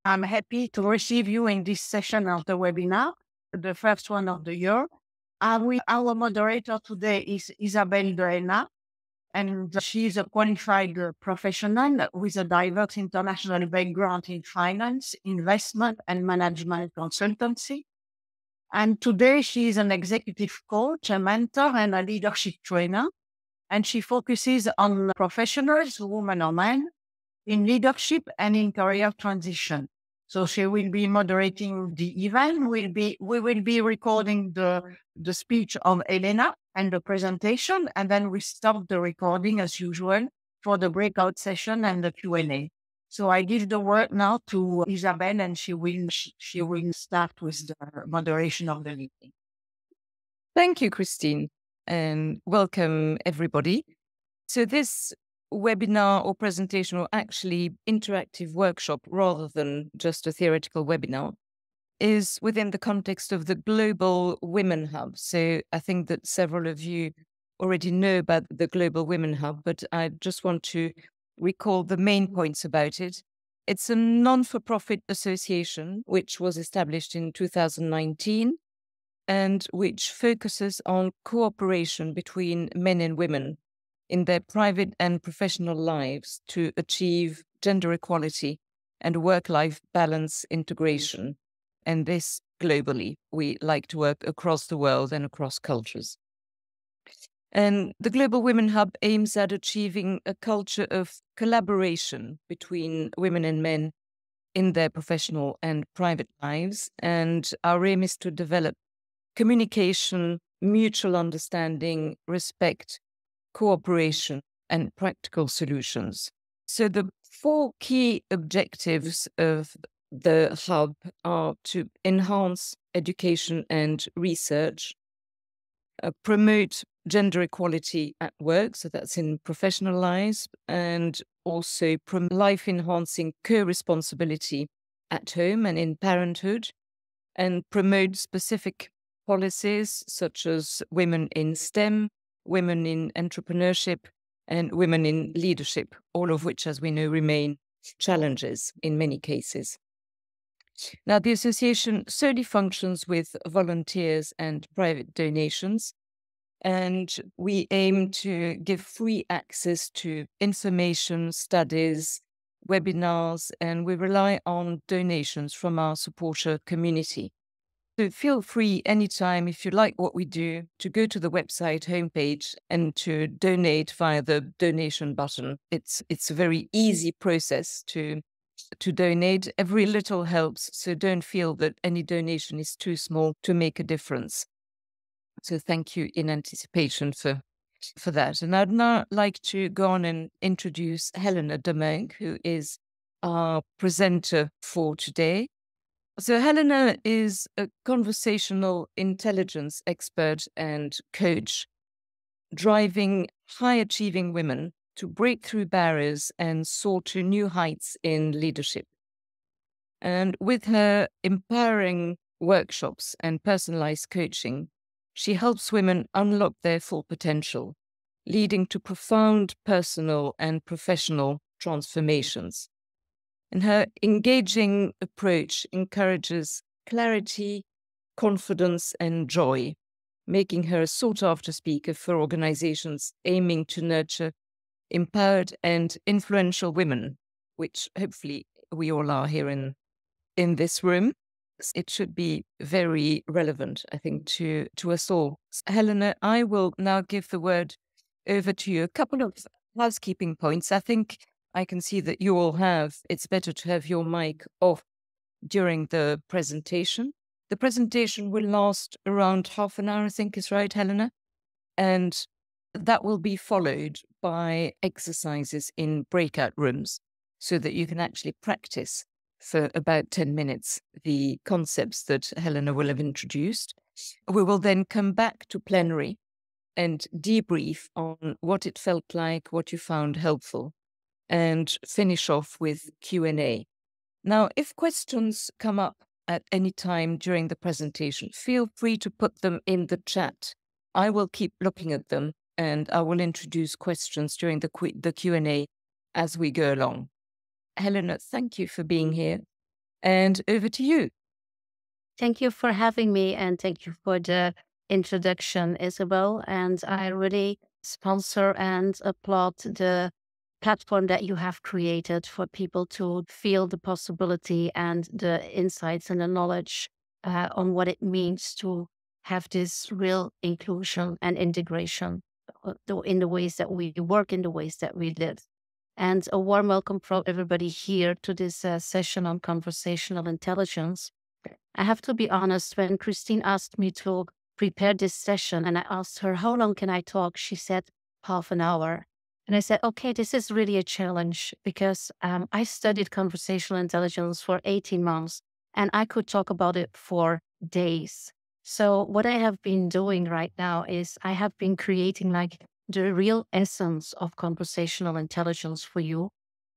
I'm happy to receive you in this session of the webinar, the first one of the year. Our moderator today is Isabelle Drena, and she is a qualified professional with a diverse international background in finance, investment, and management consultancy. And today she is an executive coach, a mentor, and a leadership trainer. And she focuses on professionals, women or men, in leadership and in career transition. So she will be moderating the event. We will be recording the speech of Elena and the presentation, and then we stop the recording as usual for the breakout session and the Q&A. So I give the word now to Isabelle, and she will start with the moderation of the meeting. Thank you, Christine, and welcome everybody. So this webinar or presentation, or actually interactive workshop rather than just a theoretical webinar, is within the context of the Global Women Hub. So I think that several of you already know about the Global Women Hub, but I just want to recall the main points about it. It's a non-for-profit association which was established in 2019 and which focuses on cooperation between men and women in their private and professional lives to achieve gender equality and work-life balance integration. And this globally. We like to work across the world and across cultures. And the Global Women Hub aims at achieving a culture of collaboration between women and men in their professional and private lives. And our aim is to develop communication, mutual understanding, respect, cooperation, and practical solutions. So the 4 key objectives of the hub are to enhance education and research, promote gender equality at work, so that's in professional lives, and also life-enhancing co-responsibility at home and in parenthood, and promote specific policies such as women in STEM, women in entrepreneurship, and women in leadership, all of which, as we know, remain challenges in many cases. Now, the association solely functions with volunteers and private donations, and we aim to give free access to information, studies, webinars, and we rely on donations from our supporter community. So feel free anytime, if you like what we do, to go to the website homepage and to donate via the donation button. It's a very easy process to donate. Every little helps, so don't feel that any donation is too small to make a difference. So thank you in anticipation for that. And I'd now like to go on and introduce Helena Domingue, who is our presenter for today. So Helena is a conversational intelligence expert and coach, driving high-achieving women to break through barriers and soar to new heights in leadership. And with her empowering workshops and personalized coaching, she helps women unlock their full potential, leading to profound personal and professional transformations. And her engaging approach encourages clarity, confidence, and joy, making her a sought-after speaker for organizations aiming to nurture empowered and influential women, which hopefully we all are here in this room. It should be very relevant, I think, to us all. Helena, I will now give the word over to you. A couple of housekeeping points. I think I can see that you all have. It's better to have your mic off during the presentation. The presentation will last around half an hour, I think is right, Helena? And that will be followed by exercises in breakout rooms so that you can actually practice for about 10 minutes the concepts that Helena will have introduced. We will then come back to plenary and debrief on what it felt like, what you found helpful, and finish off with Q&A. Now, if questions come up at any time during the presentation, feel free to put them in the chat. I will keep looking at them and I will introduce questions during the Q&A as we go along. Helena, thank you for being here. And over to you. Thank you for having me, and thank you for the introduction, Isabel. And I really sponsor and applaud the platform that you have created for people to feel the possibility and the insights and the knowledge on what it means to have this real inclusion and integration in the ways that we work, in the ways that we live. And a warm welcome from everybody here to this session on conversational intelligence. I have to be honest, when Christine asked me to prepare this session and I asked her, how long can I talk? She said, half an hour. And I said, okay, this is really a challenge because I studied conversational intelligence for 18 months and I could talk about it for days. So what I have been doing right now is I have been creating like the real essence of conversational intelligence for you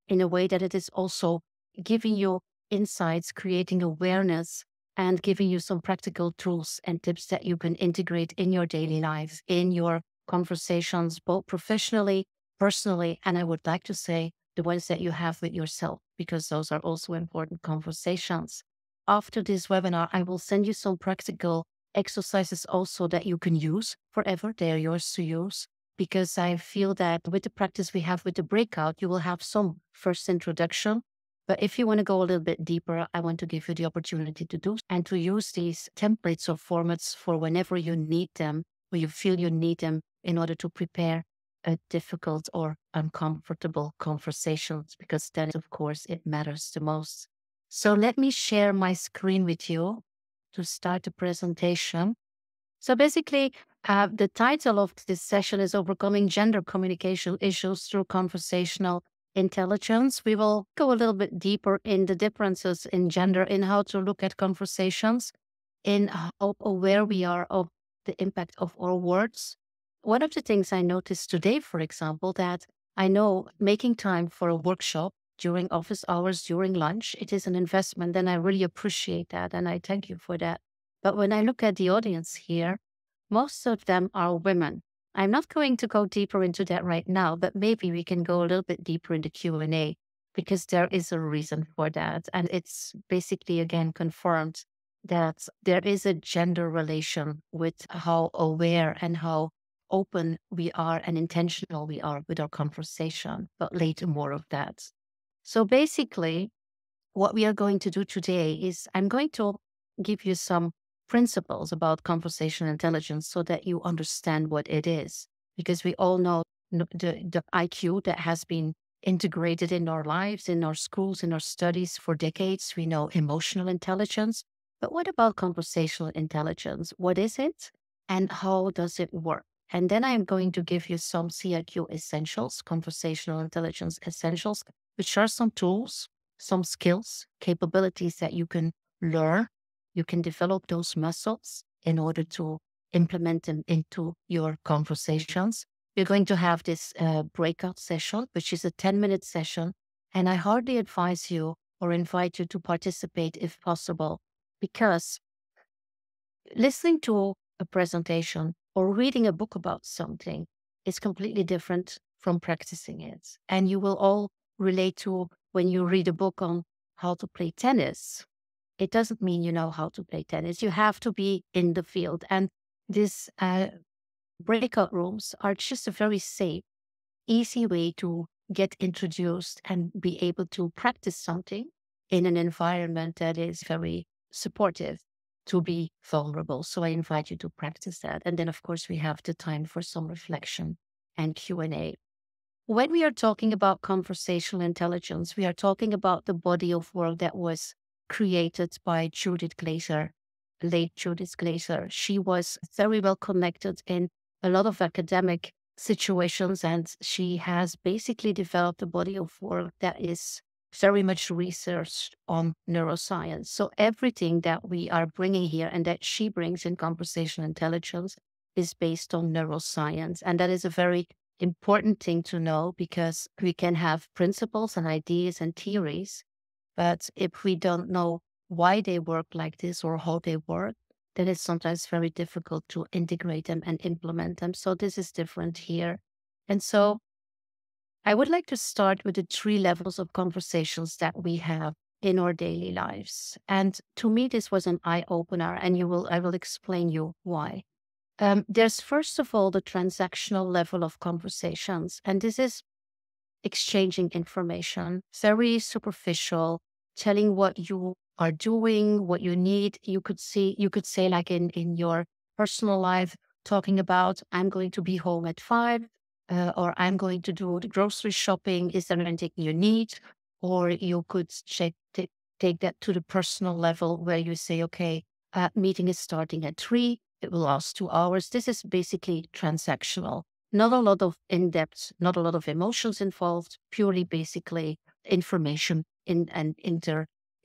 in a way that it is also giving you insights, creating awareness, and giving you some practical tools and tips that you can integrate in your daily life, in your conversations, both professionally, personally, and I would like to say the ones that you have with yourself, because those are also important conversations. After this webinar, I will send you some practical exercises also that you can use forever. They are yours to use, because I feel that with the practice we have with the breakout, you will have some first introduction. But if you want to go a little bit deeper, I want to give you the opportunity to do and to use these templates or formats for whenever you need them or you feel you need them in order to prepare a difficult or uncomfortable conversations, because then, of course, it matters the most. So let me share my screen with you to start the presentation. So basically, the title of this session is Overcoming Gender Communication Issues Through Conversational Intelligence. We will go a little bit deeper in the differences in gender, in how to look at conversations, in how aware we are of the impact of our words. One of the things I noticed today, for example, that I know making time for a workshop during office hours, during lunch, it is an investment, and I really appreciate that, and I thank you for that. But when I look at the audience here, most of them are women. I'm not going to go deeper into that right now, but maybe we can go a little bit deeper in the Q&A, because there is a reason for that. And it's basically, again, confirmed that there is a gender relation with how aware and how open we are and intentional we are with our conversation, but later more of that. So basically, what we are going to do today is I'm going to give you some principles about conversational intelligence so that you understand what it is. Because we all know the IQ that has been integrated in our lives, in our schools, in our studies for decades. We know emotional intelligence. But what about conversational intelligence? What is it? And how does it work? And then I'm going to give you some CIQ essentials, conversational intelligence essentials, which are some tools, some skills, capabilities that you can learn. You can develop those muscles in order to implement them into your conversations. We're going to have this breakout session, which is a 10-minute session. And I hardly advise you or invite you to participate if possible, because listening to a presentation or reading a book about something is completely different from practicing it. And you will all relate to when you read a book on how to play tennis. It doesn't mean you know how to play tennis. You have to be in the field. And these breakout rooms are just a very safe, easy way to get introduced and be able to practice something in an environment that is very supportive to be vulnerable. So I invite you to practice that. And then, of course, we have the time for some reflection and Q&A. When we are talking about conversational intelligence, we are talking about the body of work that was created by Judith Glaser, late Judith Glaser. She was very well connected in a lot of academic situations, and she has basically developed a body of work that is very much researched on neuroscience. So everything that we are bringing here and that she brings in conversational intelligence is based on neuroscience. And that is a very important thing to know, because we can have principles and ideas and theories, but if we don't know why they work like this or how they work, then it's sometimes very difficult to integrate them and implement them. So this is different here. And so I would like to start with the 3 levels of conversations that we have in our daily lives. And to me, this was an eye opener, and I will explain you why. There's first of all the transactional level of conversations, and this is exchanging information, very superficial, telling what you are doing, what you need. You could say like in your personal life, talking about, I'm going to be home at 5, or I'm going to do the grocery shopping. Is there anything you need? Or you could take that to the personal level where you say, okay, meeting is starting at 3. It will last 2 hours. This is basically transactional. Not a lot of in-depth, not a lot of emotions involved, purely basically information in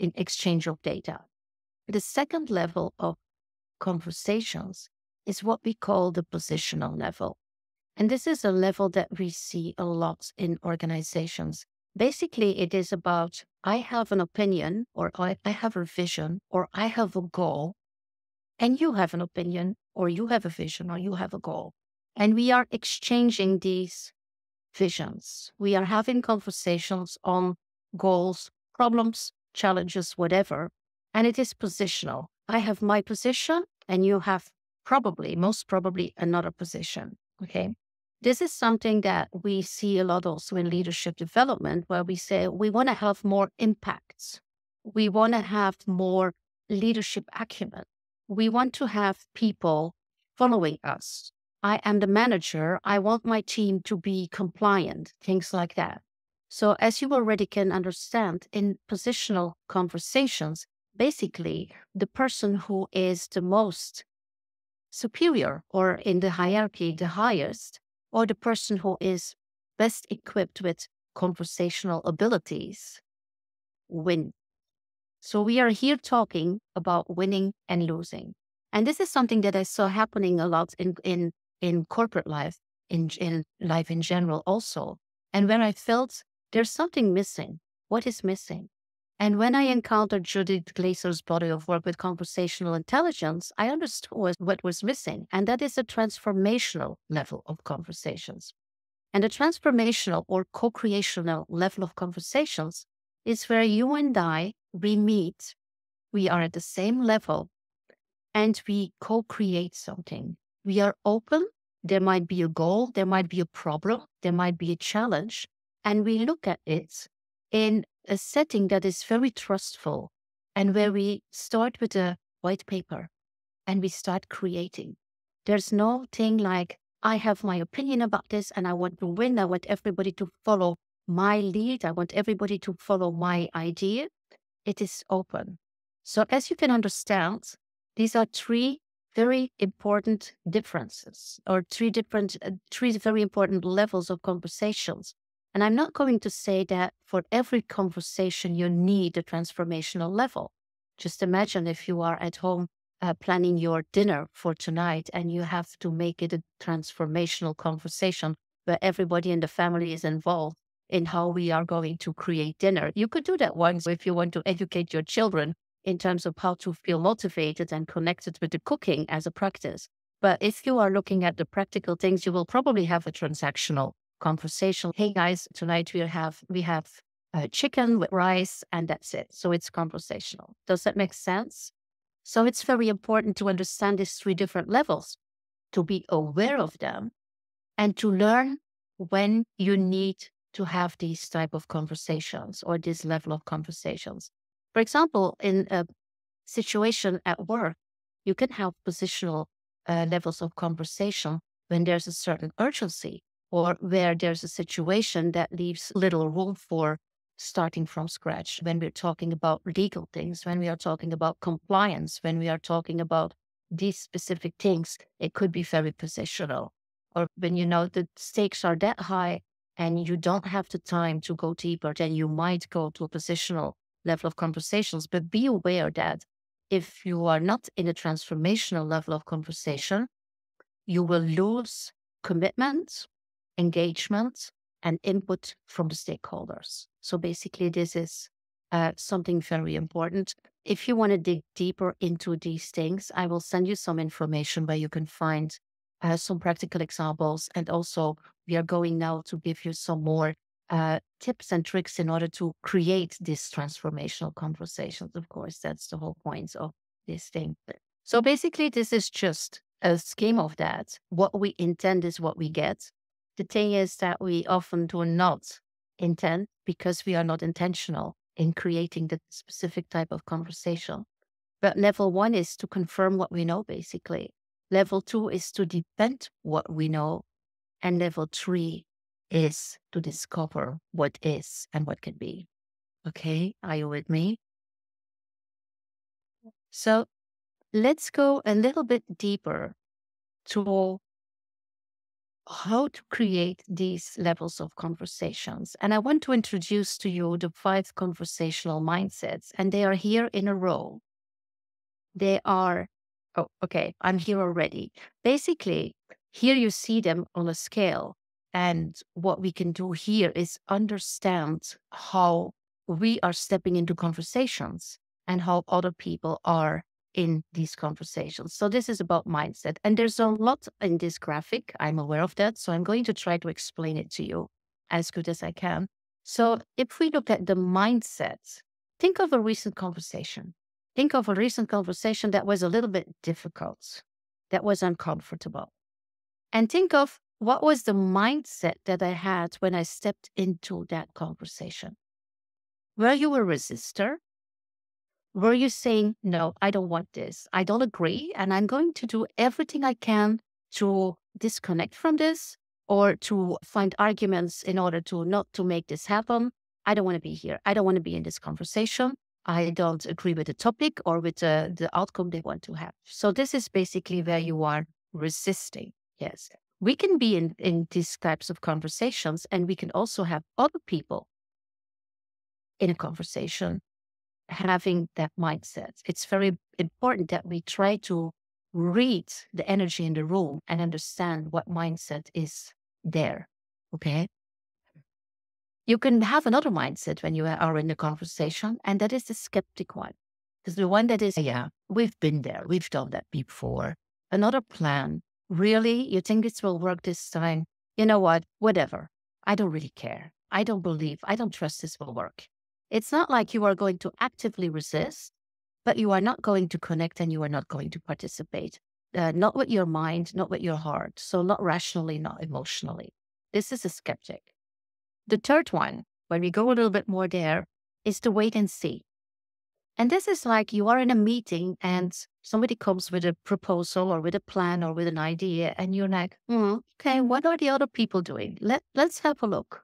exchange of data. The second level of conversations is what we call the positional level. And this is a level that we see a lot in organizations. Basically, it is about, I have an opinion, or I have a vision, or I have a goal, and you have an opinion, or you have a vision, or you have a goal. And we are exchanging these visions. We are having conversations on goals, problems, challenges, whatever. And it is positional. I have my position, and you have most probably another position. Okay. This is something that we see a lot also in leadership development, where we say we want to have more impacts. We want to have more leadership acumen. We want to have people following us. I am the manager. I want my team to be compliant, things like that. So as you already can understand, in positional conversations, basically the person who is the most superior, or in the hierarchy, the highest, or the person who is best equipped with conversational abilities, win. So we are here talking about winning and losing. And this is something that I saw happening a lot in corporate life, in life in general also. And when I felt there's something missing, what is missing? And when I encountered Judith Glaser's body of work with conversational intelligence, I understood what was missing. And that is a transformational level of conversations. And the transformational or co-creational level of conversations is where you and I, we meet, we are at the same level, and we co-create something. We are open. There might be a goal, there might be a problem, there might be a challenge, and we look at it in a setting that is very trustful, and where we start with a white paper and we start creating. There's no thing like, I have my opinion about this and I want to win. I want everybody to follow my lead. I want everybody to follow my idea. It is open. So as you can understand, these are 3 very important differences, or 3 very important levels of conversations. And I'm not going to say that for every conversation you need a transformational level. Just imagine if you are at home planning your dinner for tonight, and you have to make it a transformational conversation where everybody in the family is involved in how we are going to create dinner. You could do that once if you want to educate your children in terms of how to feel motivated and connected with the cooking as a practice. But if you are looking at the practical things, you will probably have a transactional conversation. Hey guys, tonight we have chicken with rice, and that's it. So it's conversational. Does that make sense? So it's very important to understand these 3 different levels, to be aware of them, and to learn when you need to have these type of conversations or this level of conversations. For example, in a situation at work, you can have positional levels of conversation when there's a certain urgency, or where there's a situation that leaves little room for starting from scratch. When we're talking about legal things, when we are talking about compliance, when we are talking about these specific things, it could be very positional. Or when you know the stakes are that high and you don't have the time to go deeper, then you might go to a positional level of conversations. But be aware that if you are not in a transformational level of conversation, you will lose commitment, engagement, and input from the stakeholders. So basically, this is something very important. If you want to dig deeper into these things, I will send you some information where you can find some practical examples. And also, we are going now to give you some more tips and tricks in order to create these transformational conversations. Of course, that's the whole point of this thing. So basically, this is just a scheme of that. What we intend is what we get. The thing is that we often do not intend because we are not intentional in creating the specific type of conversation. But level 1 is to confirm what we know, basically. Level 2 is to depend what we know. And level 3 is to discover what is and what can be. Okay, are you with me? So let's go a little bit deeper to how to create these levels of conversations. And I want to introduce to you the 5 conversational mindsets, and they are here in a row. They are, oh, okay, I'm here already. Basically, here you see them on a scale. And what we can do here is understand how we are stepping into conversations and how other people are in these conversations. So this is about mindset. And there's a lot in this graphic. I'm aware of that. So I'm going to try to explain it to you as good as I can. So if we look at the mindset, think of a recent conversation. Think of a recent conversation that was a little bit difficult, that was uncomfortable. And think of what was the mindset that I had when I stepped into that conversation. Were you a resistor? Were you saying, no, I don't want this. I don't agree. And I'm going to do everything I can to disconnect from this or to find arguments in order to not to make this happen. I don't want to be here. I don't want to be in this conversation. I don't agree with the topic or with the outcome they want to have. So this is basically where you are resisting. Yes. We can be in these types of conversations, and we can also have other people in a conversation having that mindset. It's very important that we try to read the energy in the room and understand what mindset is there. Okay. You can have another mindset when you are in the conversation, and that is the skeptic one. Because the one that is, yeah, we've been there, we've done that before. Another plan. Really? You think this will work this time? You know what? Whatever. I don't really care. I don't believe, I don't trust this will work. It's not like you are going to actively resist, but you are not going to connect and you are not going to participate. Not with your mind, not with your heart. So not rationally, not emotionally. This is a skeptic. The third one, when we go a little bit more there, is to wait and see. And this is like you are in a meeting and somebody comes with a proposal or with a plan or with an idea, and you're like, okay, what are the other people doing? Let's have a look.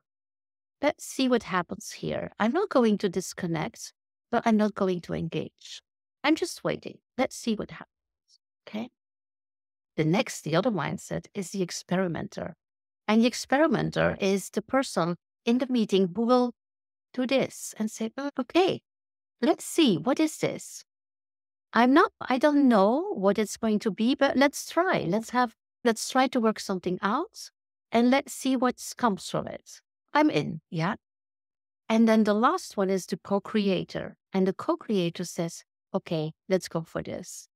Let's see what happens here. I'm not going to disconnect, but I'm not going to engage. I'm just waiting. Let's see what happens. Okay. The other mindset is the experimenter. And the experimenter is the person in the meeting who will do this and say, okay, let's see, what is this? I don't know what it's going to be, but let's try. Let's try to work something out and let's see what comes from it. I'm in, yeah? And then the last one is the co-creator. And the co-creator says, okay, let's go for this.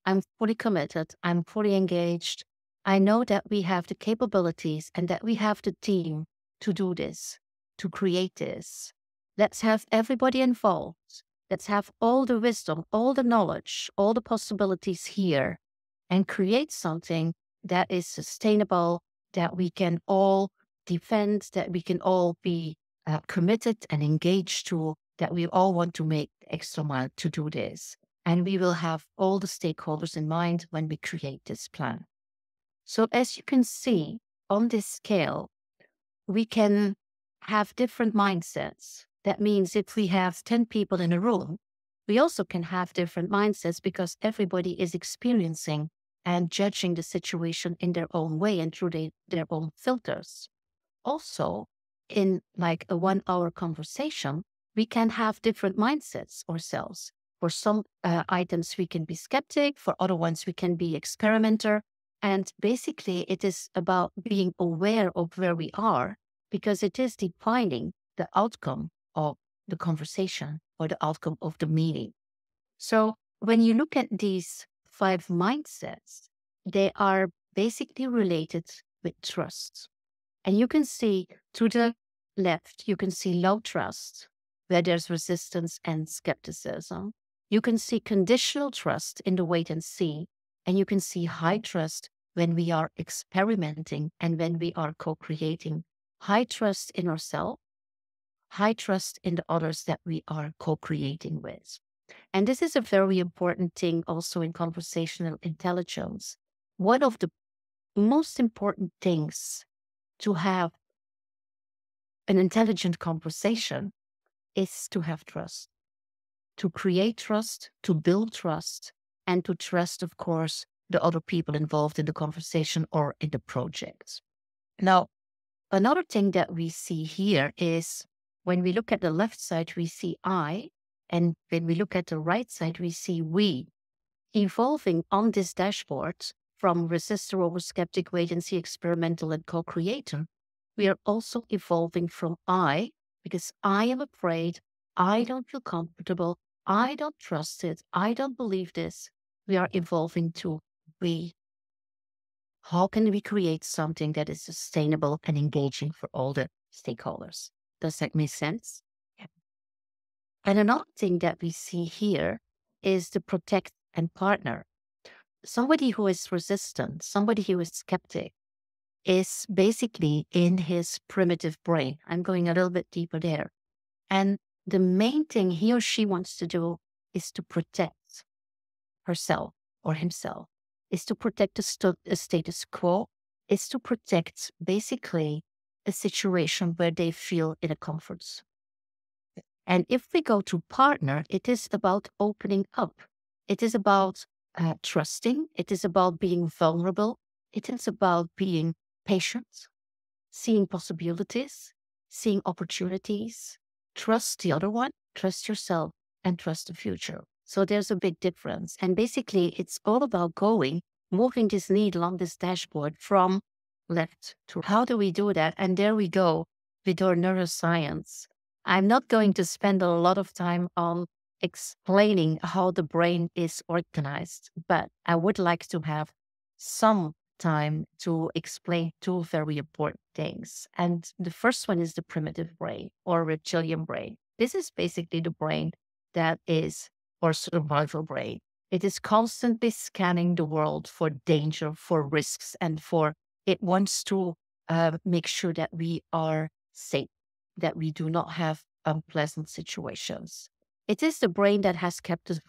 I'm fully committed. I'm fully engaged. I know that we have the capabilities and that we have the team to do this, to create this. Let's have everybody involved. Let's have all the wisdom, all the knowledge, all the possibilities here and create something that is sustainable, that we can all defend, that we can all be committed and engaged to, that we all want to make the extra mile to do this. And we will have all the stakeholders in mind when we create this plan. So as you can see on this scale, we can have different mindsets. That means if we have 10 people in a room, we also can have different mindsets because everybody is experiencing and judging the situation in their own way and through their own filters. Also, in like a 1-hour conversation, we can have different mindsets ourselves. For some items, we can be skeptic. For other ones, we can be experimenter. And basically, it is about being aware of where we are because it is defining the outcome of the conversation or the outcome of the meeting. So when you look at these 5 mindsets, they are basically related with trust. And you can see to the left, you can see low trust, where there's resistance and skepticism. You can see conditional trust in the wait and see, and you can see high trust when we are experimenting and when we are co-creating. High trust in ourselves, high trust in the others that we are co-creating with. And this is a very important thing also in conversational intelligence. One of the most important things to have an intelligent conversation is to have trust, to create trust, to build trust, and to trust, of course, the other people involved in the conversation or in the project. Now, another thing that we see here is when we look at the left side, we see I, and when we look at the right side, we see we. Evolving on this dashboard from resistor over skeptic, wait and see, experimental, and co-creator, we are also evolving from I, because I am afraid, I don't feel comfortable, I don't trust it, I don't believe this. We are evolving to we. How can we create something that is sustainable and engaging for all the stakeholders? Does that make sense? Yeah. And another thing that we see here is the protect and partner. Somebody who is resistant, somebody who is skeptic, is basically in his primitive brain. I'm going a little bit deeper there. And the main thing he or she wants to do is to protect herself or himself, is to protect the status quo, is to protect basically a situation where they feel in a comfort zone. And if we go to partner, it is about opening up. It is about trusting. It is about being vulnerable. It is about being patient, seeing possibilities, seeing opportunities. Trust the other one, trust yourself, and trust the future. So there's a big difference. And basically, it's all about moving this needle on this dashboard from left to how do we do that? And there we go with our neuroscience. I'm not going to spend a lot of time on explaining how the brain is organized, but I would like to have some time to explain two very important things. And the first one is the primitive brain or reptilian brain. This is basically the brain that is our survival brain. It is constantly scanning the world for danger, for risks, and it wants to make sure that we are safe, that we do not have unpleasant situations. It is the brain that has kept us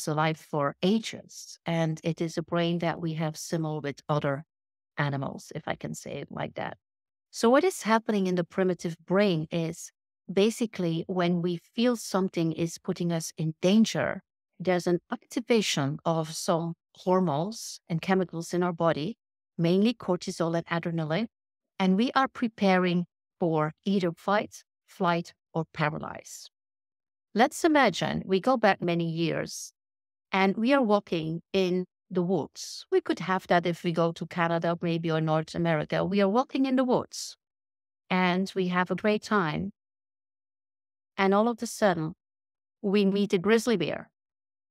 alive for ages, and it is a brain that we have similar with other animals, if I can say it like that. So what is happening in the primitive brain is basically when we feel something is putting us in danger, there's an activation of some hormones and chemicals in our body, mainly cortisol and adrenaline, and we are preparing for either fight, flight, or paralyze. Let's imagine we go back many years and we are walking in the woods. We could have that if we go to Canada, maybe, or North America. We are walking in the woods and we have a great time. And all of a sudden, we meet a grizzly bear.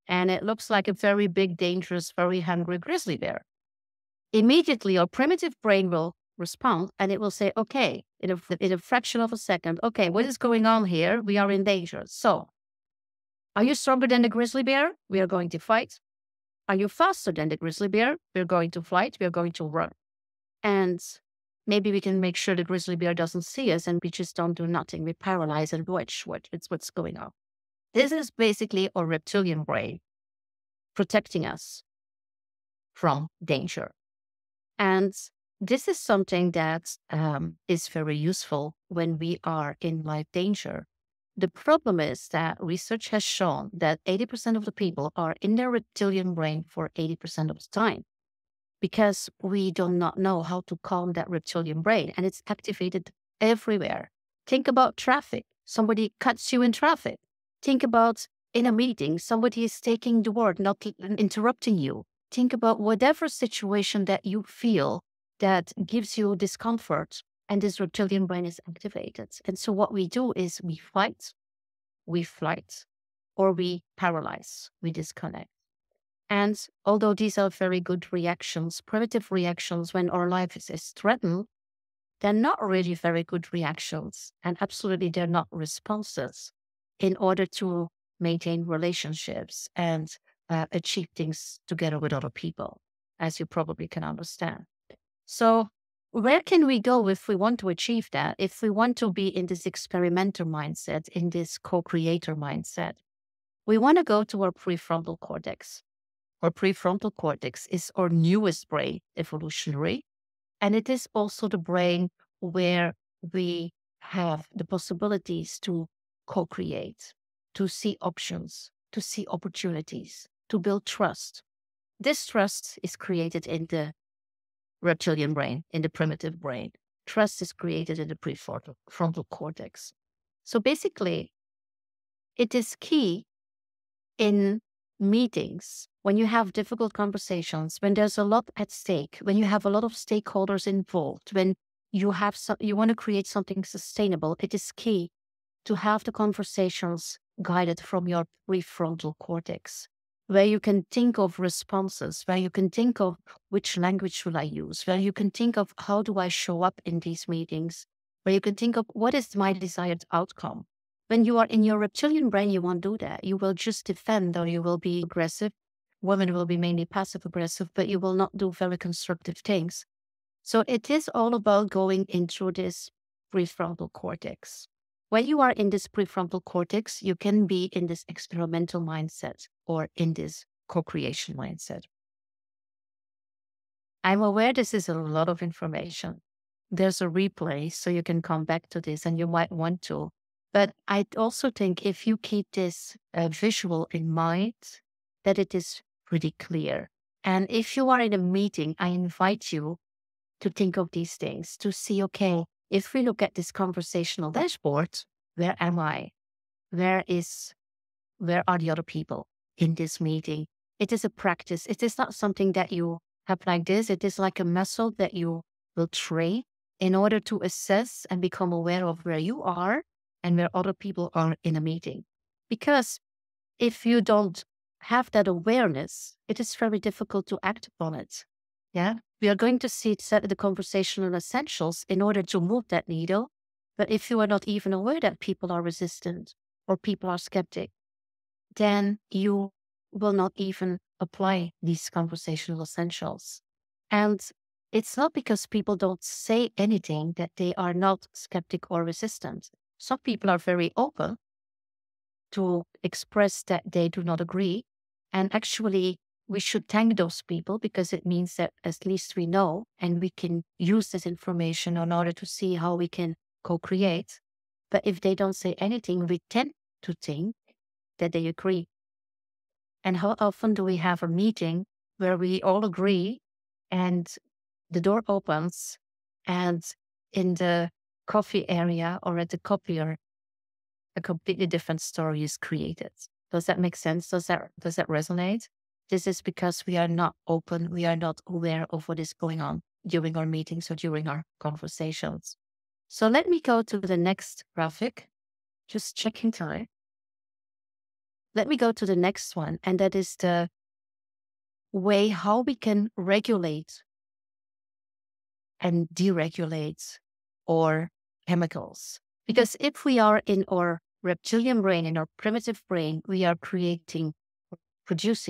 And it looks like a very big, dangerous, very hungry grizzly bear. Immediately, our primitive brain will respond and it will say, okay, in a fraction of a second, okay, what is going on here? We are in danger. So, are you stronger than the grizzly bear? We are going to fight. Are you faster than the grizzly bear? We're going to flight. We're going to run. And maybe we can make sure the grizzly bear doesn't see us and we just don't do nothing. We paralyze and watch what's going on. This is basically our reptilian brain protecting us from danger. And this is something that is very useful when we are in life danger. The problem is that research has shown that 80% of the people are in their reptilian brain for 80% of the time because we do not know how to calm that reptilian brain, and it's activated everywhere. Think about traffic. Somebody cuts you in traffic. Think about in a meeting, somebody is taking the word, not interrupting you. Think about whatever situation that you feel that gives you discomfort, and this reptilian brain is activated. And so what we do is we fight, we flight, or we paralyze, we disconnect. And although these are very good reactions, primitive reactions when our life is threatened, they're not really very good reactions, and absolutely they're not responses in order to maintain relationships and achieve things together with other people, as you probably can understand. So where can we go if we want to achieve that? If we want to be in this experimenter mindset, in this co-creator mindset, we want to go to our prefrontal cortex. Our prefrontal cortex is our newest brain, evolutionary, and it is also the brain where we have the possibilities to co-create, to see options, to see opportunities, to build trust. This trust is created in the reptilian brain, in the primitive brain. Trust is created in the prefrontal cortex. So basically, it is key in meetings when you have difficult conversations, when there's a lot at stake, when you have a lot of stakeholders involved, when you have you want to create something sustainable, it is key to have the conversations guided from your prefrontal cortex, where you can think of responses, where you can think of which language will I use, where you can think of how do I show up in these meetings, where you can think of what is my desired outcome. When you are in your reptilian brain, you won't do that. You will just defend, or you will be aggressive. Women will be mainly passive aggressive, but you will not do very constructive things. So it is all about going into this prefrontal cortex. When you are in this prefrontal cortex, you can be in this experimental mindset or in this co-creation mindset. I'm aware this is a lot of information. There's a replay, so you can come back to this and you might want to. But I also think if you keep this visual in mind, that it is pretty clear. And if you are in a meeting, I invite you to think of these things, to see, okay, if we look at this conversational dashboard, where am I? Where are the other people in this meeting? It is a practice. It is not something that you have like this. It is like a muscle that you will train in order to assess and become aware of where you are and where other people are in a meeting. Because if you don't have that awareness, it is very difficult to act upon it. Yeah, we are going to see the conversational essentials in order to move that needle. But if you are not even aware that people are resistant or people are skeptic, then you will not even apply these conversational essentials. And it's not because people don't say anything that they are not skeptic or resistant. Some people are very open to express that they do not agree. And actually, we should thank those people because it means that at least we know and we can use this information in order to see how we can co-create. But if they don't say anything, we tend to think that they agree. And how often do we have a meeting where we all agree and the door opens and in the coffee area or at the copier, a completely different story is created? Does that make sense? Does that resonate? This is because we are not open. We are not aware of what is going on during our meetings or during our conversations. So let me go to the next graphic. Just checking time. Let me go to the next one, and that is the way how we can regulate and deregulate our chemicals. Because if we are in our reptilian brain, in our primitive brain, we are producing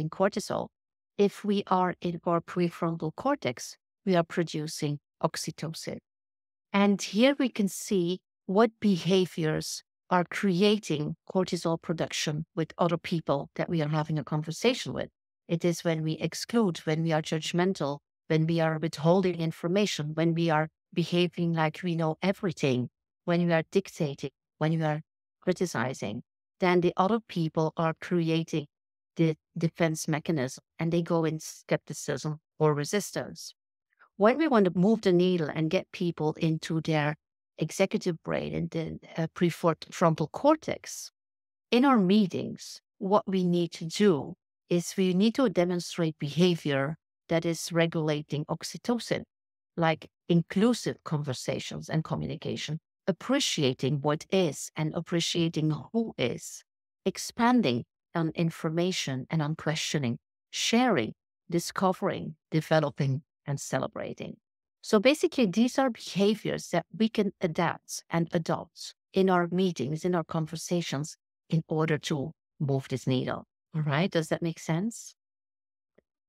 cortisol. If we are in our prefrontal cortex, we are producing oxytocin. And here we can see what behaviors are creating cortisol production with other people that we are having a conversation with. It is when we exclude, when we are judgmental, when we are withholding information, when we are behaving like we know everything, when we are dictating, when we are criticizing, then the other people are creating the defense mechanism and they go in skepticism or resistance. When we want to move the needle and get people into their executive brain and the prefrontal cortex, in our meetings, what we need to do is we need to demonstrate behavior that is regulating oxytocin, like inclusive conversations and communication, appreciating what is and appreciating who is, expanding on information and on questioning, sharing, discovering, developing, and celebrating. So basically, these are behaviors that we can adapt and adopt in our meetings, in our conversations, in order to move this needle. All right. Does that make sense?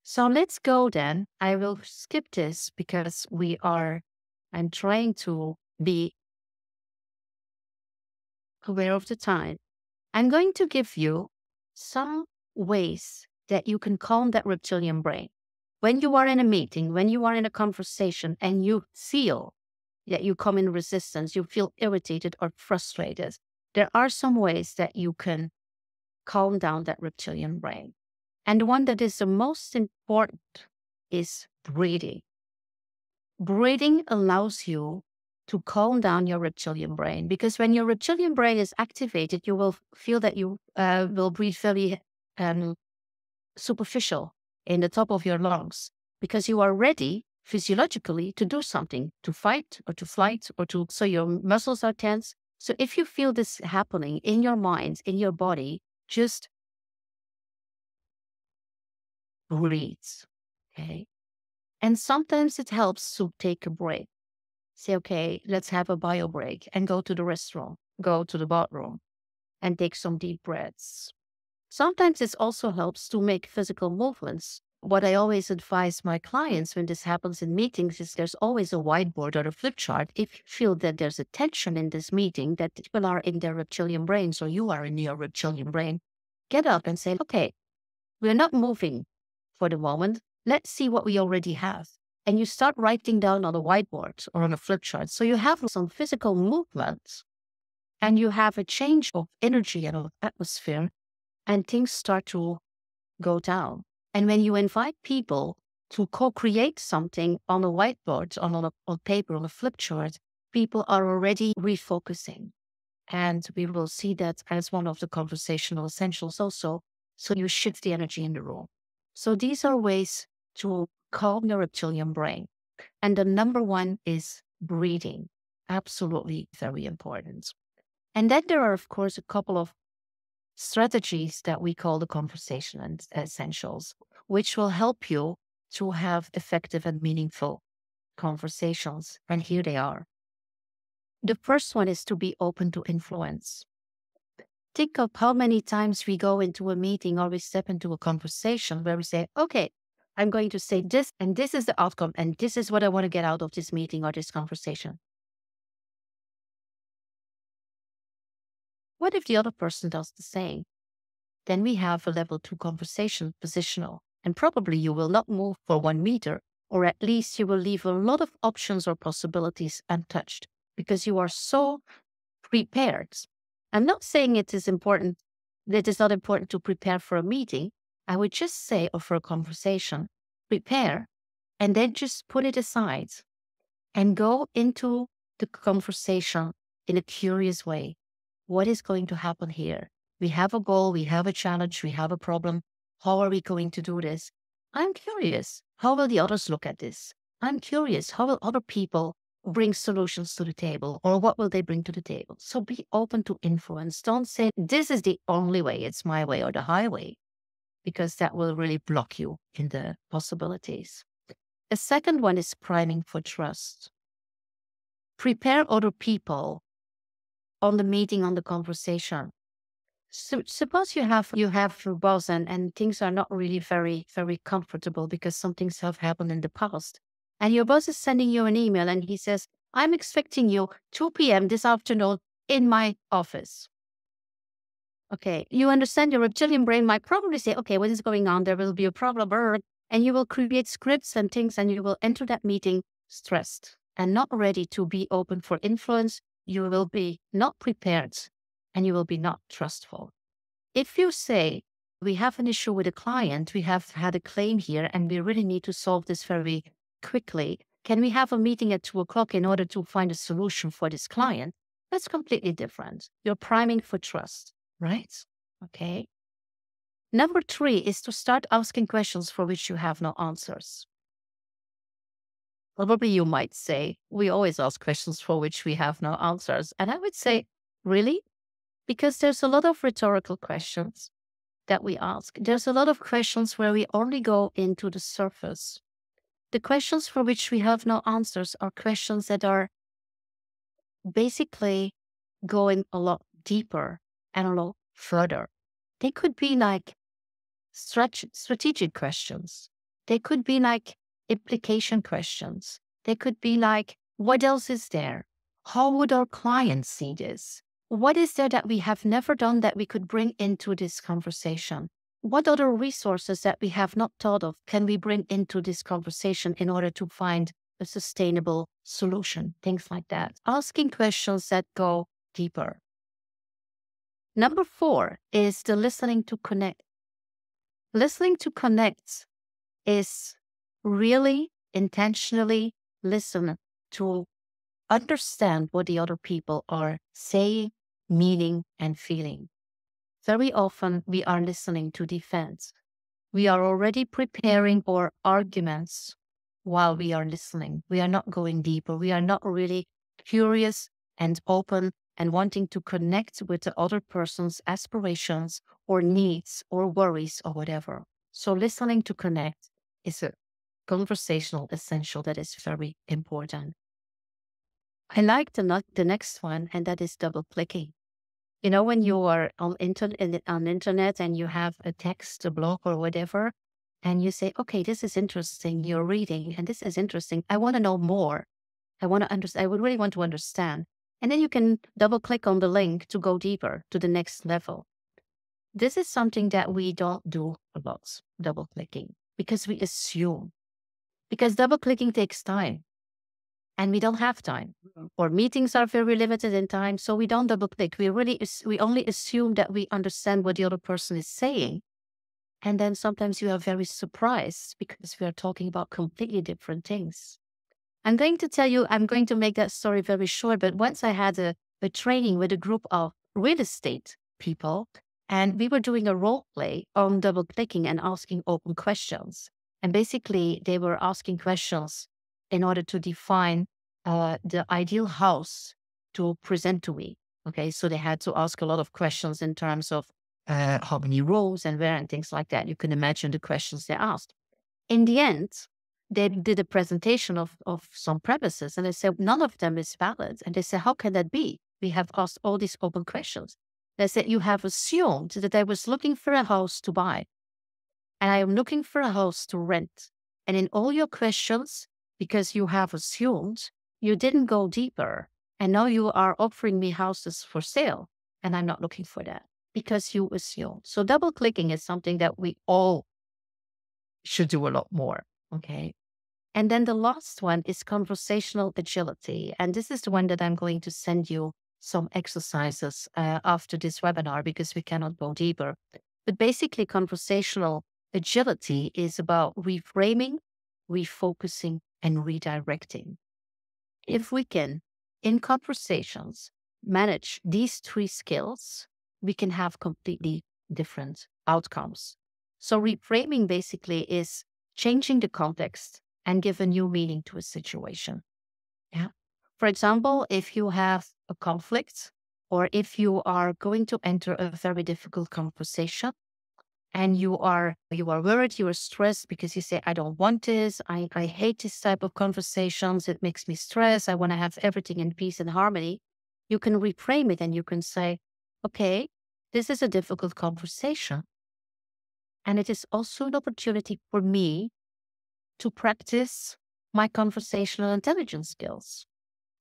So let's go then. I will skip this because I'm trying to be aware of the time. I'm going to give you some ways that you can calm that reptilian brain. When you are in a meeting, when you are in a conversation and you feel that you come in resistance, you feel irritated or frustrated, there are some ways that you can calm down that reptilian brain. And the one that is the most important is breathing. Breathing allows you to calm down your reptilian brain, because when your reptilian brain is activated, you will feel that you will breathe very superficial in the top of your lungs, because you are ready physiologically to do something, to fight or to flight so your muscles are tense. So if you feel this happening in your mind, in your body, just breathe. Okay. And sometimes it helps to take a break. Say, okay, let's have a bio break and go to the restroom, go to the bathroom and take some deep breaths. Sometimes it also helps to make physical movements. What I always advise my clients when this happens in meetings is there's always a whiteboard or a flip chart. If you feel that there's a tension in this meeting, that people are in their reptilian brains or you are in your reptilian brain, get up and say, okay, we're not moving for the moment. Let's see what we already have. And you start writing down on a whiteboard or on a flip chart. So you have some physical movement and you have a change of energy and of atmosphere, and things start to go down. And when you invite people to co-create something on a whiteboard, on paper, on a flip chart, people are already refocusing. And we will see that as one of the conversational essentials also. So you shift the energy in the room. So these are ways to calm your reptilian brain. And the number one is breathing. Absolutely very important. And then there are, of course, a couple of strategies that we call the conversation essentials, which will help you to have effective and meaningful conversations. And here they are. The first one is to be open to influence. Think of how many times we go into a meeting or we step into a conversation where we say, okay, I'm going to say this, and this is the outcome, and this is what I want to get out of this meeting or this conversation. What if the other person does the same? Then we have a level 2 conversation, positional, and probably you will not move for 1 meter, or at least you will leave a lot of options or possibilities untouched because you are so prepared. I'm not saying it is important, that it's not important to prepare for a meeting. I would just say, or for a conversation, prepare and then just put it aside and go into the conversation in a curious way. What is going to happen here? We have a goal, we have a challenge, we have a problem. How are we going to do this? I'm curious. How will the others look at this? I'm curious. How will other people bring solutions to the table, or what will they bring to the table? So be open to influence. Don't say, this is the only way, it's my way or the highway, because that will really block you in the possibilities. The second one is priming for trust. Prepare other people on the meeting, on the conversation. So, suppose you have your boss and things are not really very, very comfortable because some things have happened in the past. And your boss is sending you an email and he says, I'm expecting you 2 p.m. this afternoon in my office. Okay, you understand your reptilian brain might probably say, okay, what is going on? There will be a problem. And you will create scripts and things, and you will enter that meeting stressed and not ready to be open for influence. You will be not prepared and you will be not trustful. If you say, we have an issue with a client, we have had a claim here, and we really need to solve this very quickly. Can we have a meeting at 2:00 in order to find a solution for this client? That's completely different. You're priming for trust, right? Okay. Number 3 is to start asking questions for which you have no answers. Probably you might say, we always ask questions for which we have no answers. And I would say, really? Because there's a lot of rhetorical questions that we ask. There's a lot of questions where we only go into the surface. The questions for which we have no answers are questions that are basically going a lot deeper and a lot further. They could be like strategic questions. They could be like implication questions. They could be like, what else is there? How would our clients see this? What is there that we have never done that we could bring into this conversation? What other resources that we have not thought of can we bring into this conversation in order to find a sustainable solution? Things like that. Asking questions that go deeper. Number 4 is the listening to connect. Listening to connect is really intentionally listen to understand what the other people are saying, meaning, and feeling. Very often we are listening to defense. We are already preparing our arguments while we are listening. We are not going deeper. We are not really curious and open and wanting to connect with the other person's aspirations or needs or worries or whatever. So listening to connect is a conversational essential that is very important. I like the next one, and that is double clicking. You know, when you are on internet and you have a text, a blog or whatever, and you say, okay, this is interesting, you're reading, and this is interesting. I want to know more. I want to understand. I would really want to understand. And then you can double click on the link to go deeper to the next level. This is something that we don't do a lot, double clicking, because we assume. Because double clicking takes time. And we don't have time. Our meetings are very limited in time, so we don't double click. We only assume that we understand what the other person is saying. And then sometimes you are very surprised because we are talking about completely different things. I'm going to make that story very short, but once I had a training with a group of real estate people, and we were doing a role play on double clicking and asking open questions. And basically, they were asking questions in order to define the ideal house to present to me. Okay, so they had to ask a lot of questions in terms of how many rows and where and things like that. You can imagine the questions they asked. In the end, they did a presentation of some premises, and they said none of them is valid. And they said, how can that be? We have asked all these open questions. They said, you have assumed that I was looking for a house to buy, and I am looking for a house to rent. And in all your questions, because you have assumed, you didn't go deeper. And now you are offering me houses for sale. And I'm not looking for that because you assumed. So double clicking is something that we all should do a lot more. Okay. And then the last one is conversational agility. And this is the one that I'm going to send you some exercises after this webinar because we cannot go deeper. But basically, conversational agility is about reframing, refocusing, and redirecting. If we can, in conversations, manage these 3 skills, we can have completely different outcomes. So reframing basically is changing the context and give a new meaning to a situation. Yeah. For example, if you have a conflict or if you are going to enter a very difficult conversation, and you are worried, you are stressed because you say, I don't want this. I hate this type of conversations. It makes me stress. I want to have everything in peace and harmony. You can reframe it and you can say, okay, this is a difficult conversation. And it is also an opportunity for me to practice my conversational intelligence skills.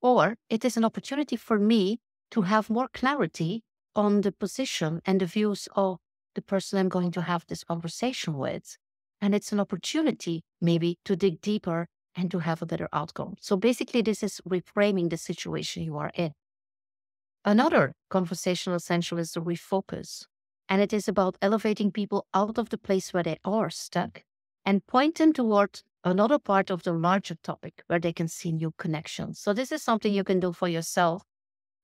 Or it is an opportunity for me to have more clarity on the position and the views of the person I'm going to have this conversation with. And it's an opportunity maybe to dig deeper and to have a better outcome. So basically, this is reframing the situation you are in. Another conversational essential is the refocus. And it is about elevating people out of the place where they are stuck and point them toward another part of the larger topic where they can see new connections. So this is something you can do for yourself.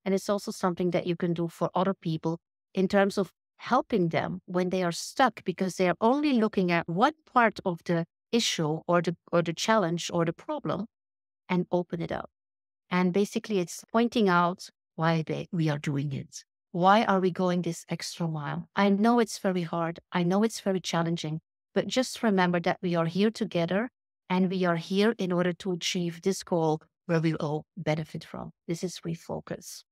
And it's also something that you can do for other people in terms of helping them when they are stuck because they are only looking at one part of the issue or the challenge or the problem and open it up. And basically it's pointing out why we are doing it. Why are we going this extra mile? I know it's very hard. I know it's very challenging, but just remember that we are here together And we are here in order to achieve this goal where we all benefit from. This is refocus.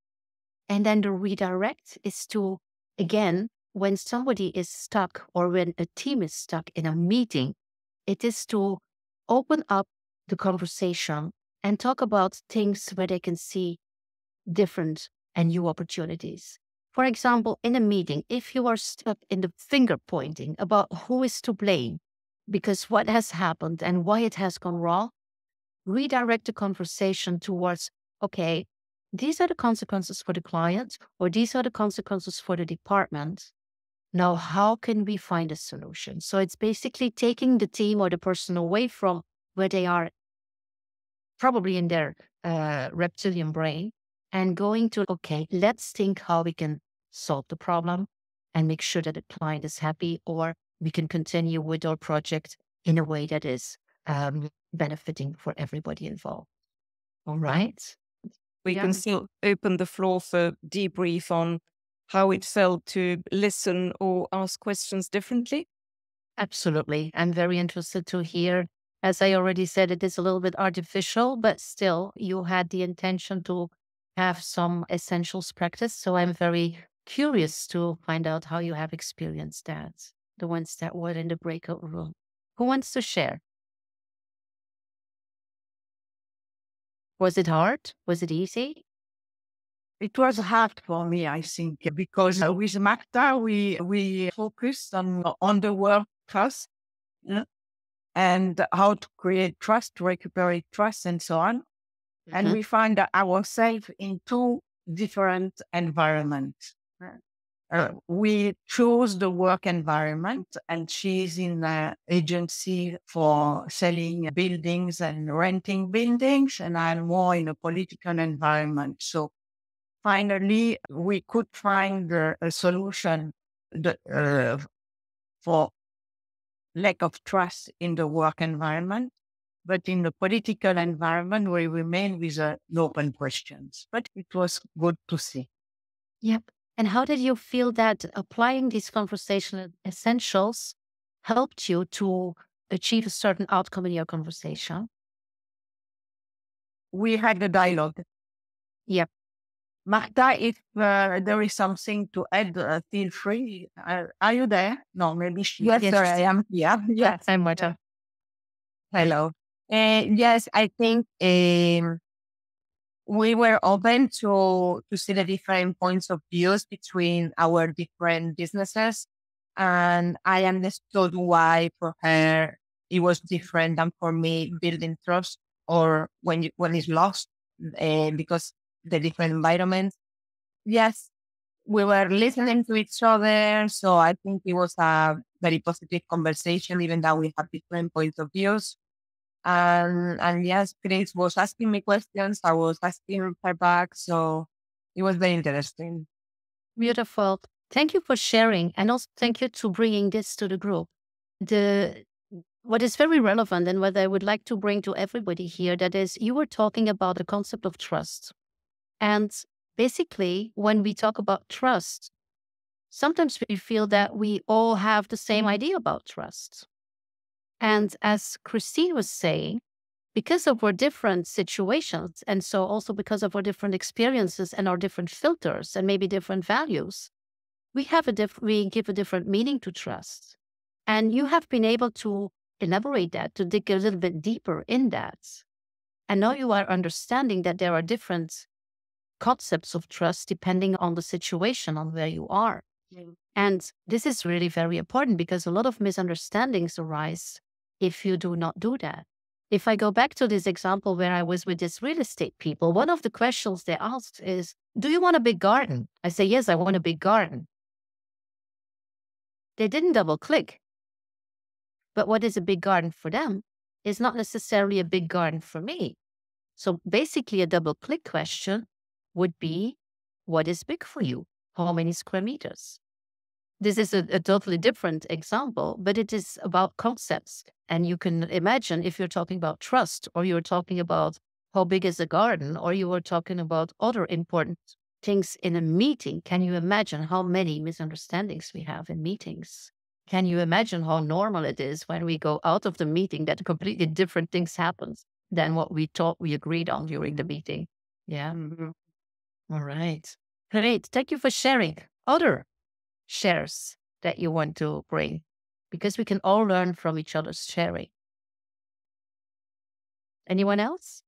And then the redirect is to, again, when somebody is stuck or when a team is stuck in a meeting, it is to open up the conversation and talk about things where they can see different and new opportunities. For example, in a meeting, if you are stuck in the finger pointing about who is to blame because what has happened and why it has gone wrong, redirect the conversation towards, okay, these are the consequences for the client, or these are the consequences for the department. Now, how can we find a solution? So it's basically taking the team or the person away from where they are probably in their reptilian brain and going to, okay, let's think how we can solve the problem and make sure that the client is happy, or we can continue with our project in a way that is benefiting for everybody involved. All right. We can still open the floor for debrief on how it felt to listen or ask questions differently. Absolutely. I'm very interested to hear. As I already said, it is a little bit artificial, but still, you had the intention to have some essentials practice. So I'm very curious to find out how you have experienced that, the ones that were in the breakout room. Who wants to share? Was it hard? Was it easy? It was hard for me, I think, because with Magda, we focused on the word trust, and how to create trust, to recuperate trust, and so on. And we find ourselves in two different environments. We chose the work environment, and she's in an agency for selling buildings and renting buildings, and I'm more in a political environment. So finally, we could find a solution for lack of trust in the work environment. But in the political environment, we remain with open questions. But it was good to see. Yep. And how did you feel that applying these conversational essentials helped you to achieve a certain outcome in your conversation? We had a dialogue. Yep. Marta, if there is something to add, feel free. Are you there? No, maybe she. Yes, sir, I am. Yeah. Yes, I'm Marta. Hello. Yes, I think we were open to see the different points of views between our different businesses. And I understood why for her it was different than for me building trust, or when it's lost, because the different environments. Yes, we were listening to each other. So I think it was a very positive conversation, even though we have different points of views. And yes, Chris was asking me questions. I was asking her back. So it was very interesting. Beautiful. Thank you for sharing. And also thank you to bringing this to the group. What is very relevant and what I would like to bring to everybody here, that is, you were talking about the concept of trust. And basically, when we talk about trust, sometimes we feel that we all have the same idea about trust. And as Christine was saying, because of our different situations, and so also because of our different experiences and our different filters and maybe different values, we give a different meaning to trust. And you have been able to elaborate that, to dig a little bit deeper in that. And now you are understanding that there are different concepts of trust depending on the situation, on where you are. And this is really very important because a lot of misunderstandings arise if you do not do that. If I go back to this example where I was with this real estate people, one of the questions they asked is, do you want a big garden? I say, yes, I want a big garden. They didn't double click. But what is a big garden for them is not necessarily a big garden for me. So basically a double click question would be, what is big for you? How many square meters? This is a totally different example, but it is about concepts. And you can imagine if you're talking about trust, or you're talking about how big is a garden, or you are talking about other important things in a meeting. Can you imagine how many misunderstandings we have in meetings? Can you imagine how normal it is when we go out of the meeting that completely different things happen than what we thought we agreed on during the meeting? Yeah. All right. Great. Thank you for sharing. Other shares that you want to bring, because we can all learn from each other's sharing. Anyone else?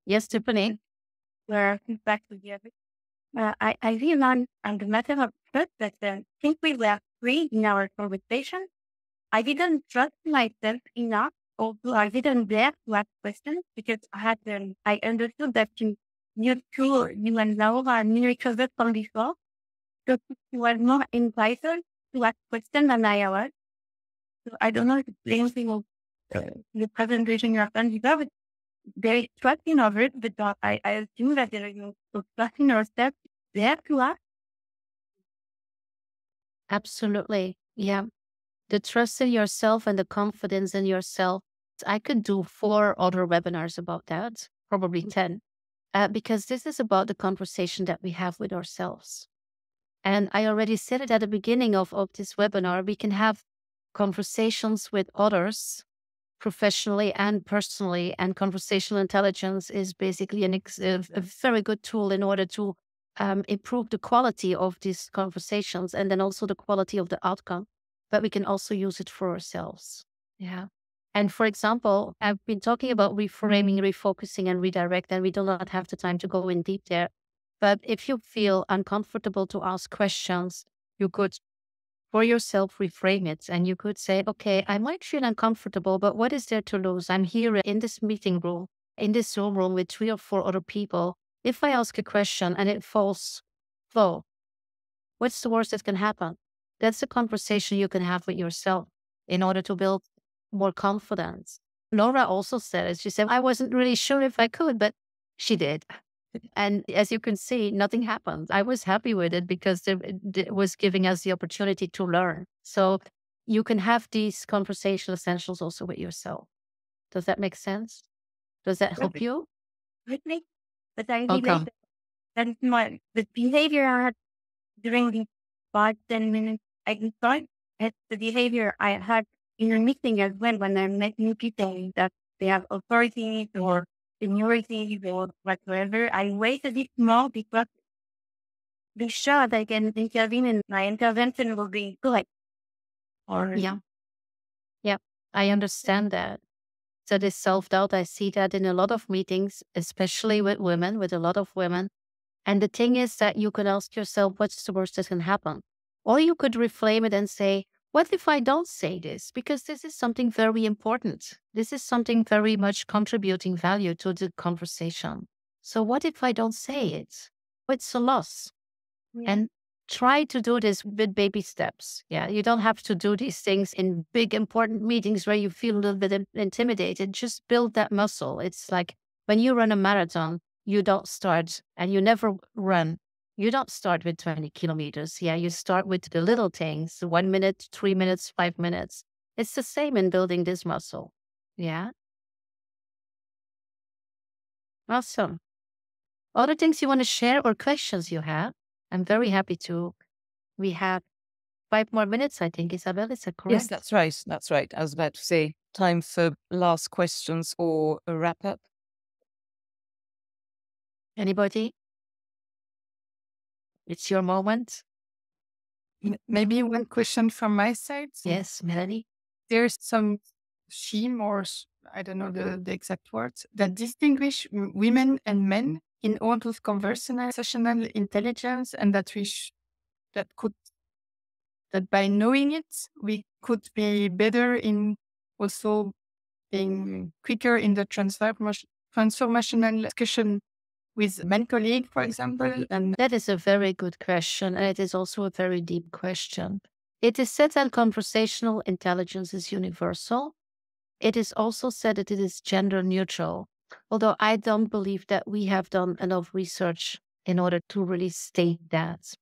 Yes, Tiffany. Where back together. I realized on the matter of trust that since we were free in our conversation, I didn't trust myself enough, although I didn't dare to ask questions because I understood that you and Laura knew each other from before. So you were more entitled to ask questions than I was. So I don't know if it's the same thing of the presentation you have done before, but there is trusting of it, but I assume that there is no trusting ourselves there to ask. Absolutely. Yeah. The trust in yourself and the confidence in yourself. I could do 4 other webinars about that, probably 10, because this is about the conversation that we have with ourselves. And I already said it at the beginning of this webinar, we can have conversations with others professionally and personally. And conversational intelligence is basically a very good tool in order to improve the quality of these conversations and then also the quality of the outcome. But we can also use it for ourselves. Yeah. And for example, I've been talking about reframing, refocusing, and redirect, and we do not have the time to go in deep there. But if you feel uncomfortable to ask questions, you could, for yourself, reframe it. And you could say, okay, I might feel uncomfortable, but what is there to lose? I'm here in this meeting room, in this Zoom room with 3 or 4 other people. If I ask a question and it falls low, what's the worst that can happen? That's a conversation you can have with yourself in order to build more confidence. Laura also said it. She said, I wasn't really sure if I could, but she did. And as you can see, nothing happened. I was happy with it because it was giving us the opportunity to learn. So you can have these conversational essentials also with yourself. Does that make sense? Does that help you? With me, but I Okay. relate that the behavior I had during the 5-10 minutes I can start, it's the behavior I had in a meeting as well when I met new people that they have authority or seniority or whatsoever. I wait a bit more because be sure that I can intervene and my intervention will be good. Or Yeah. Yeah. I understand that. So this self-doubt, I see that in a lot of meetings, especially with women, with a lot of women. And the thing is that you could ask yourself, what's the worst that can happen? Or you could reframe it and say, what if I don't say this? Because this is something very important. This is something very much contributing value to the conversation. So what if I don't say it? It's a loss. yeah. And try to do this with baby steps. Yeah, you don't have to do these things in big, important meetings where you feel a little bit intimidated. Just build that muscle. It's like when you run a marathon, you don't start and you never run. You don't start with 20 kilometers. Yeah, you start with the little things 1 minute, 3 minutes, 5 minutes. It's the same in building this muscle. Yeah. Awesome. Other things you want to share or questions you have? I'm very happy to. We have 5 more minutes, I think, Isabel. Is that correct? Yes, that's right. That's right. I was about to say time for last questions or a wrap up. Anybody? It's your moment. Maybe one question from my side. Yes, Melanie. There's some theme or I don't know the exact words that distinguish women and men in all of conversational intelligence, and that that by knowing it, we could be better in also being quicker in the transformational discussion with men colleague, for example. And That is a very good question, and it is also a very deep question. It is said that conversational intelligence is universal. It is also said that it is gender neutral, although I don't believe that we have done enough research in order to really state that.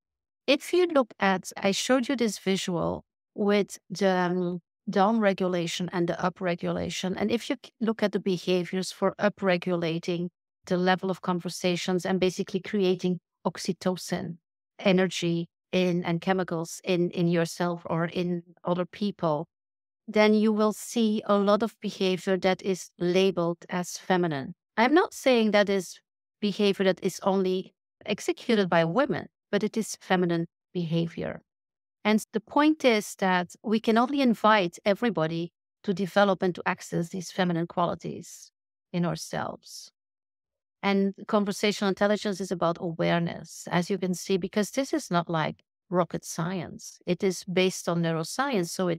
If you look at, I showed you this visual with the down regulation and the up regulation. And if you look at the behaviors for up regulating the level of conversations and basically creating oxytocin energy and chemicals in yourself or in other people, then you will see a lot of behavior that is labeled as feminine. I'm not saying that is behavior that is only executed by women, but it is feminine behavior. And the point is that we can only invite everybody to develop and to access these feminine qualities in ourselves. And conversational intelligence is about awareness, as you can see, because this is not like rocket science. It is based on neuroscience, so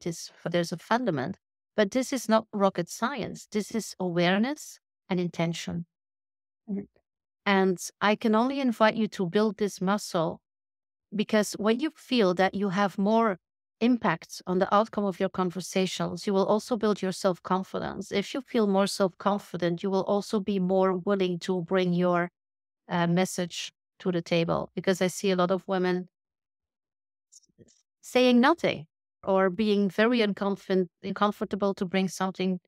there's a fundament. But this is not rocket science. This is awareness and intention. And I can only invite you to build this muscle, because when you feel that you have more impact on the outcome of your conversations, you will also build your self-confidence. If you feel more self-confident, you will also be more willing to bring your message to the table, because I see a lot of women saying nothing or being very uncomfortable to bring something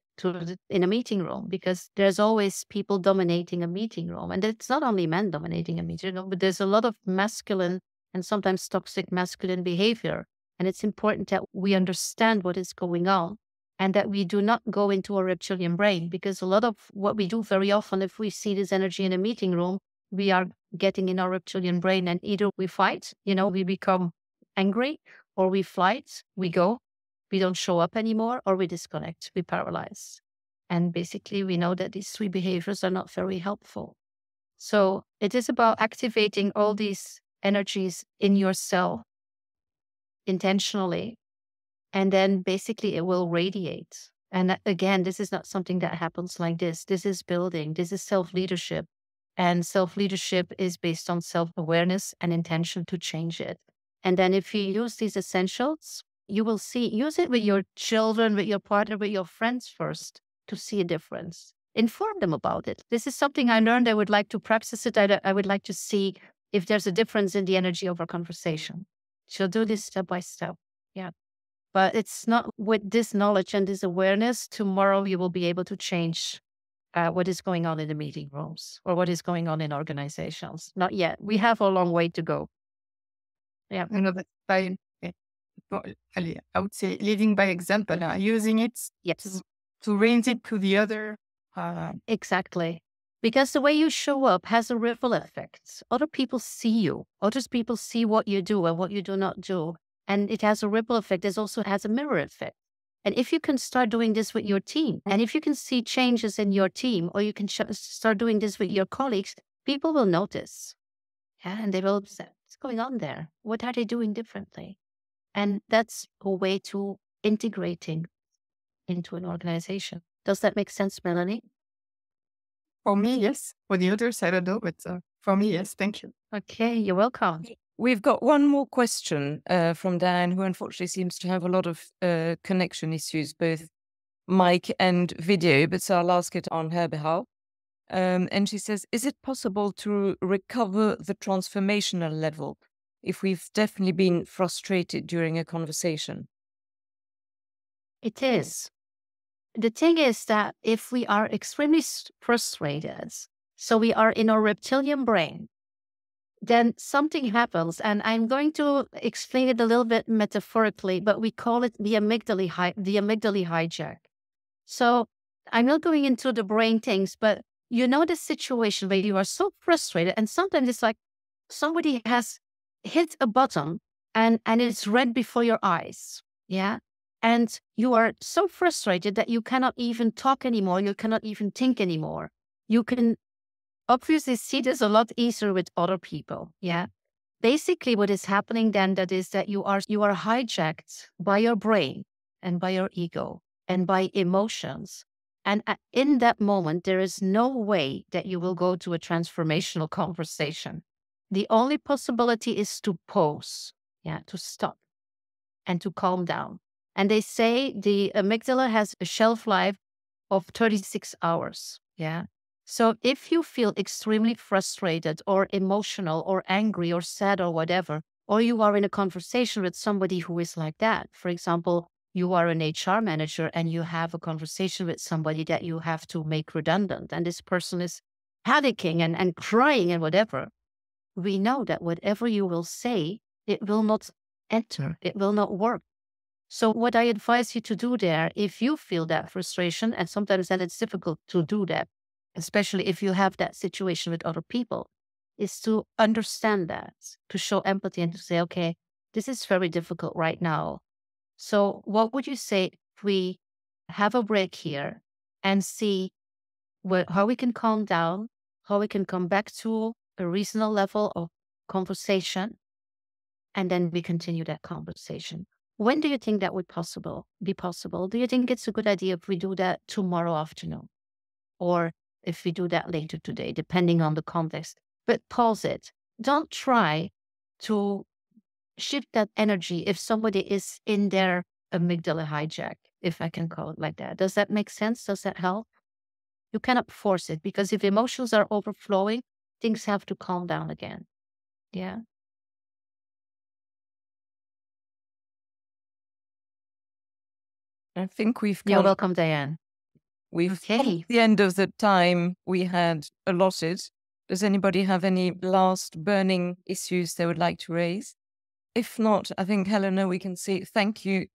in a meeting room, because there's always people dominating a meeting room. And it's not only men dominating a meeting room, but there's a lot of masculine and sometimes toxic masculine behavior. And it's important that we understand what is going on and that we do not go into a reptilian brain, because a lot of what we do very often, if we see this energy in a meeting room, we are getting in our reptilian brain, and either we fight, we become angry, or we flight, we go, we don't show up anymore, or we disconnect, we paralyze. And basically, we know that these three behaviors are not very helpful. So it is about activating all these energies in yourself intentionally, and then basically it will radiate. And again, this is not something that happens like this. This is building, this is self-leadership. And self-leadership is based on self-awareness and intention to change it. And then if you use these essentials, you will use it with your children, with your partner, with your friends first to see a difference. Inform them about it. This is something I learned. I would like to practice it. I would like to see if there's a difference in the energy of our conversation. So do this step by step. Yeah. But it's not with this knowledge and this awareness, tomorrow you will be able to change what is going on in the meeting rooms or what is going on in organizations. Not yet. We have a long way to go. Yeah. Another by, I would say, leading by example, using it Yes. to raise it to the other. Exactly. Because the way you show up has a ripple effect. Other people see you. Other people see what you do and what you do not do. And it has a ripple effect. It also has a mirror effect. And if you can start doing this with your team, and if you can see changes in your team, or you can start doing this with your colleagues, people will notice. Yeah, and they will say, what's going on there? What are they doing differently? And that's a way to integrating into an organization. Does that make sense, Melanie? For me, yes. For the others, I don't know, but for me, yes. Thank you. Okay, you're welcome. We've got one more question from Diane, who unfortunately seems to have a lot of connection issues, both mic and video, but so I'll ask it on her behalf. And she says, is it possible to recover the transformational level if we've definitely been frustrated during a conversation? It is. The thing is that if we are extremely frustrated, so we are in our reptilian brain, then something happens. And I'm going to explain it a little bit metaphorically, but we call it the amygdala hijack. So I'm not going into the brain things, but you know the situation where you are so frustrated, and sometimes it's like somebody has hit a button and it's red before your eyes. Yeah. And you are so frustrated that you cannot even talk anymore. You cannot even think anymore. You can obviously see this a lot easier with other people. Yeah. Basically, what is happening then that is that you are hijacked by your brain and by your ego and by emotions. And in that moment, there is no way that you will go to a transformational conversation. The only possibility is to pause, to stop and to calm down. And they say the amygdala has a shelf life of 36 hours. Yeah. So if you feel extremely frustrated or emotional or angry or sad or whatever, or you are in a conversation with somebody who is like that, for example, you are an HR manager and you have a conversation with somebody that you have to make redundant, and this person is panicking and crying and whatever, we know that whatever you will say, it will not enter, it will not work. So what I advise you to do there, if you feel that frustration, and sometimes then it's difficult to do that, especially if you have that situation with other people, is to understand that, to show empathy and to say, okay, this is very difficult right now. So what would you say if we have a break here and see how we can calm down, how we can come back to a reasonable level of conversation, and then we continue that conversation. When do you think that would be possible? Do you think it's a good idea if we do that tomorrow afternoon? Or if we do that later today, depending on the context? But pause it. Don't try to shift that energy if somebody is in their amygdala hijack, if I can call it like that. Does that make sense? Does that help? You cannot force it, because if emotions are overflowing, things have to calm down again. Yeah. I think we've You're come, welcome, Diane. we've come Okay. to the end of the time we had allotted. Does anybody have any last burning issues they would like to raise? If not, I think, Helena, we can say thank you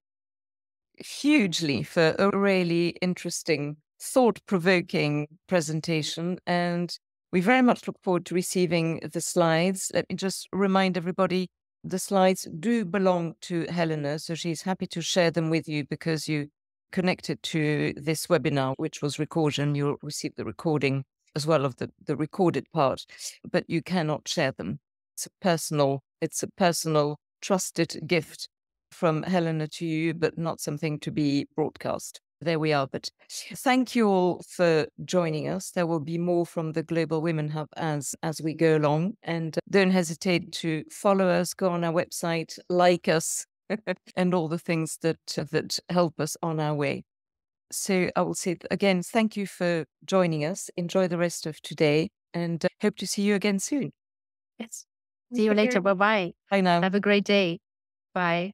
hugely for a really interesting, thought-provoking presentation. And we very much look forward to receiving the slides. Let me just remind everybody, the slides do belong to Helena, so she's happy to share them with you because you connected to this webinar, which was recorded, and you'll receive the recording as well of the recorded part, but you cannot share them. It's a personal trusted gift from Helena to you, but not something to be broadcast. There we are. But thank you all for joining us. There will be more from the Global Women Hub as we go along. And don't hesitate to follow us, go on our website, like us, and all the things that help us on our way. So I will say again, thank you for joining us. Enjoy the rest of today, and hope to see you again soon. Yes. See you later. Bye-bye. Bye now. Have a great day. Bye.